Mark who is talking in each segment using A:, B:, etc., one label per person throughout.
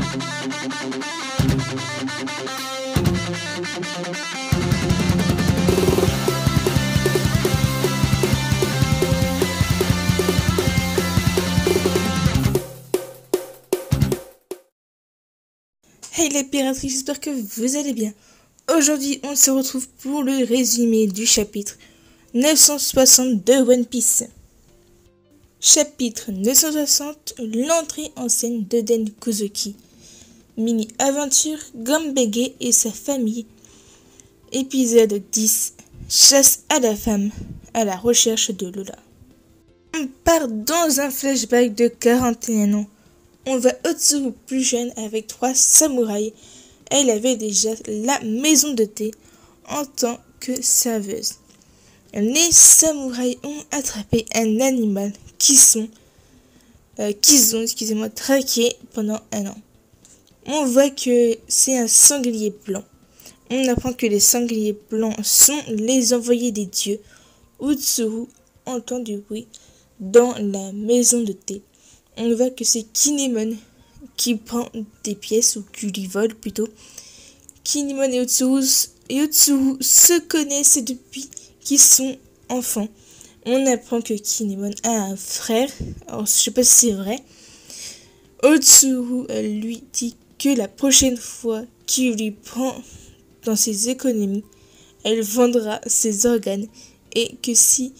A: Hey les pirateries, j'espère que vous allez bien. Aujourd'hui, on se retrouve pour le résumé du chapitre 960 de One Piece. Chapitre 960, l'entrée en scène d'Oden Kozuki. Mini-aventure, Gambege et sa famille. Épisode 10, chasse à la femme, à la recherche de Lola. On part dans un flashback de 41 ans. On voit Otsuru plus jeune avec 3 samouraïs. Elle avait déjà la maison de thé en tant que serveuse. Les samouraïs ont attrapé un animal qu'ils ont traqué pendant un an. On voit que c'est un sanglier blanc. On apprend que les sangliers blancs sont les envoyés des dieux. Otsuru entend du bruit dans la maison de thé. On voit que c'est Kinemon qui prend des pièces, ou qui lui vole plutôt. Kinemon et Otsuru se connaissent depuis qu'ils sont enfants. On apprend que Kinemon a un frère. Alors, je sais pas si c'est vrai. Otsuru lui dit que la prochaine fois qu'il lui prend dans ses économies, elle vendra ses organes et que si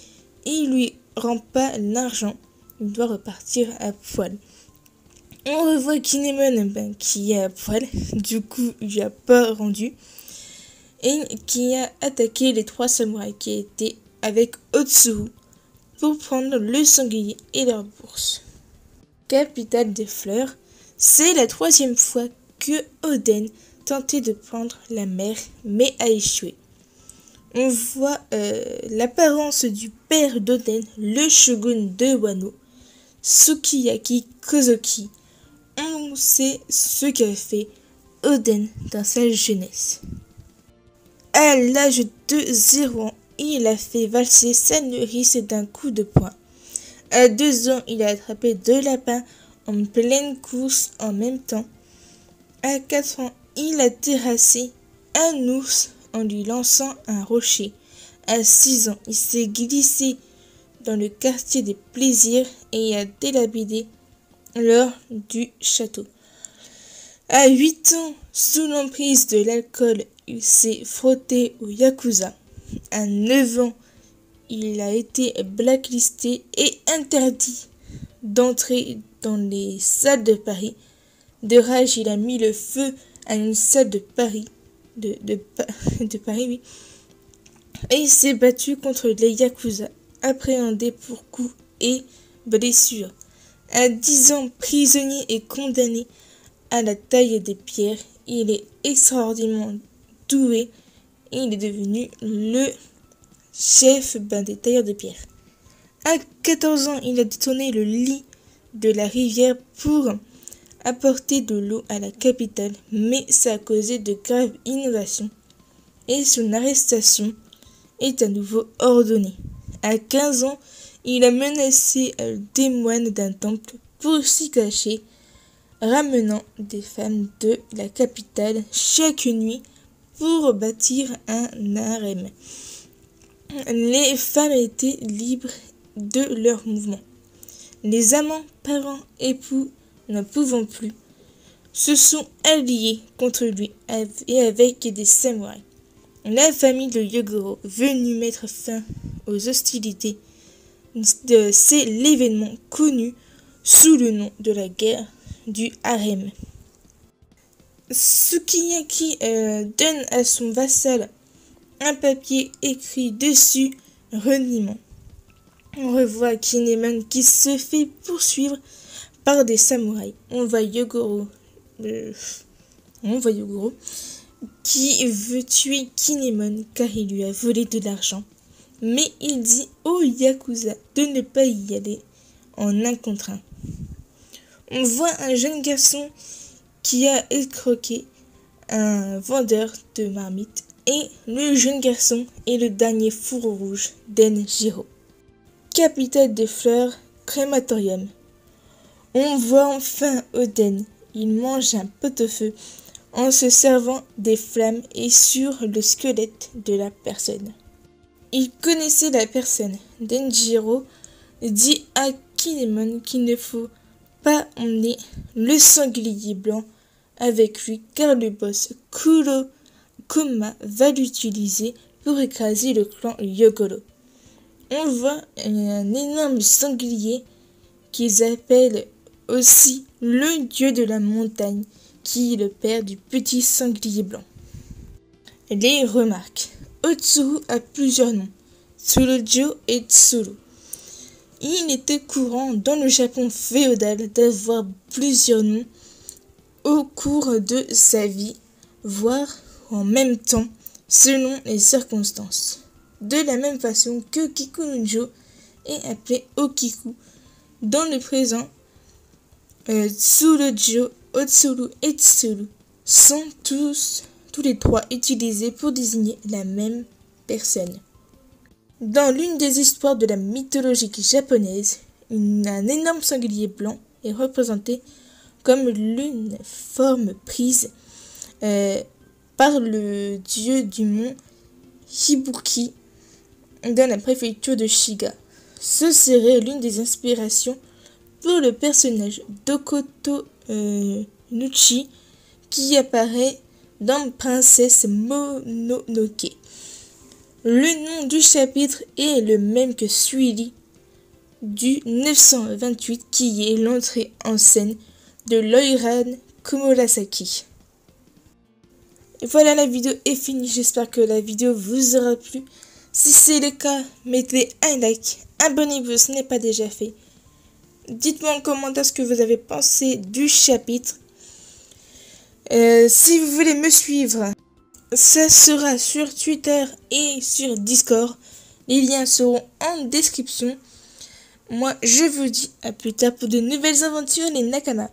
A: il lui rend pas l'argent, il doit repartir à poil. On revoit Kinemon qui est à poil, du coup il lui a pas rendu, et qui a attaqué les 3 samouraïs qui étaient avec Otsuru pour prendre le sanglier et leur bourse. Capitale des fleurs, c'est la 3e fois que Oden tentait de prendre la mer mais a échoué. On voit l'apparence du père d'Oden, le shogun de Wano, Sukiyaki Kozuki. On sait ce qu'a fait Oden dans sa jeunesse. À l'âge de 0 ans, il a fait valser sa nourrice d'un coup de poing. À 2 ans, il a attrapé 2 lapins en pleine course en même temps. À 4 ans, il a terrassé un ours en lui lançant un rocher. À 6 ans, il s'est glissé dans le quartier des plaisirs et a délabidé l'or du château. À 8 ans, sous l'emprise de l'alcool, il s'est frotté au Yakuza. À 9 ans, il a été blacklisté et interdit d'entrer dans les salles de Paris. De rage, il a mis le feu à une salle de Paris, de Paris, oui. Et il s'est battu contre les Yakuza, appréhendé pour coups et blessures. À 10 ans, prisonnier et condamné à la taille des pierres, il est extraordinairement doué et il est devenu le chef des tailleurs de pierre. À 14 ans, il a détourné le lit de la rivière pour apporter de l'eau à la capitale, mais ça a causé de graves inondations et son arrestation est à nouveau ordonnée. À 15 ans, il a menacé des moines d'un temple pour s'y cacher, ramenant des femmes de la capitale chaque nuit pour bâtir un harem. Les femmes étaient libres de leurs mouvements. Les amants, parents, époux, n'en pouvant plus, se sont alliés contre lui et avec des samouraïs. La famille de Yogoro, venue mettre fin aux hostilités, c'est l'événement connu sous le nom de la guerre du harem. Sukiyaki donne à son vassal un papier écrit dessus reniement. On revoit Kinemon qui se fait poursuivre par des samouraïs. On voit Yogoro qui veut tuer Kinemon car il lui a volé de l'argent. Mais il dit au Yakuza de ne pas y aller en un contre un. On voit un jeune garçon qui a escroqué un vendeur de marmites et le jeune garçon est le dernier fourreau rouge d'Enjiro. Capitale des fleurs, crématorium. On voit enfin Oden. il mange un pot-au-feu en se servant des flammes et sur le squelette de la personne. Il connaissait la personne. Denjiro dit à Kinemon qu'il ne faut pas emmener le sanglier blanc avec lui car le boss Kurokoma va l'utiliser pour écraser le clan Yogoro. On voit un énorme sanglier qu'ils appellent aussi le dieu de la montagne, qui est le père du petit sanglier blanc. Les remarques. Otsuru a plusieurs noms, Tsurujo et Tsuru. Il était courant dans le Japon féodal d'avoir plusieurs noms au cours de sa vie, voire en même temps, selon les circonstances. De la même façon que Kikunojo est appelé Okiku dans le présent, Tsurujo, Otsuru et Tsuru sont tous les trois utilisés pour désigner la même personne. Dans l'une des histoires de la mythologie japonaise, un énorme sanglier blanc est représenté comme l'une forme prise par le dieu du mont Hibuki dans la préfecture de Shiga. Ce serait l'une des inspirations pour le personnage d'Okoto Nuchi qui apparaît dans Princesse Mononoke. Le nom du chapitre est le même que celui du 928 qui est l'entrée en scène de l'Oiran Komurasaki. Et voilà, la vidéo est finie. J'espère que la vidéo vous aura plu. Si c'est le cas, mettez un like, abonnez-vous si ce n'est pas déjà fait. Dites-moi en commentaire ce que vous avez pensé du chapitre. Si vous voulez me suivre, ça sera sur Twitter et sur Discord. Les liens seront en description. Moi, je vous dis à plus tard pour de nouvelles aventures, les Nakama.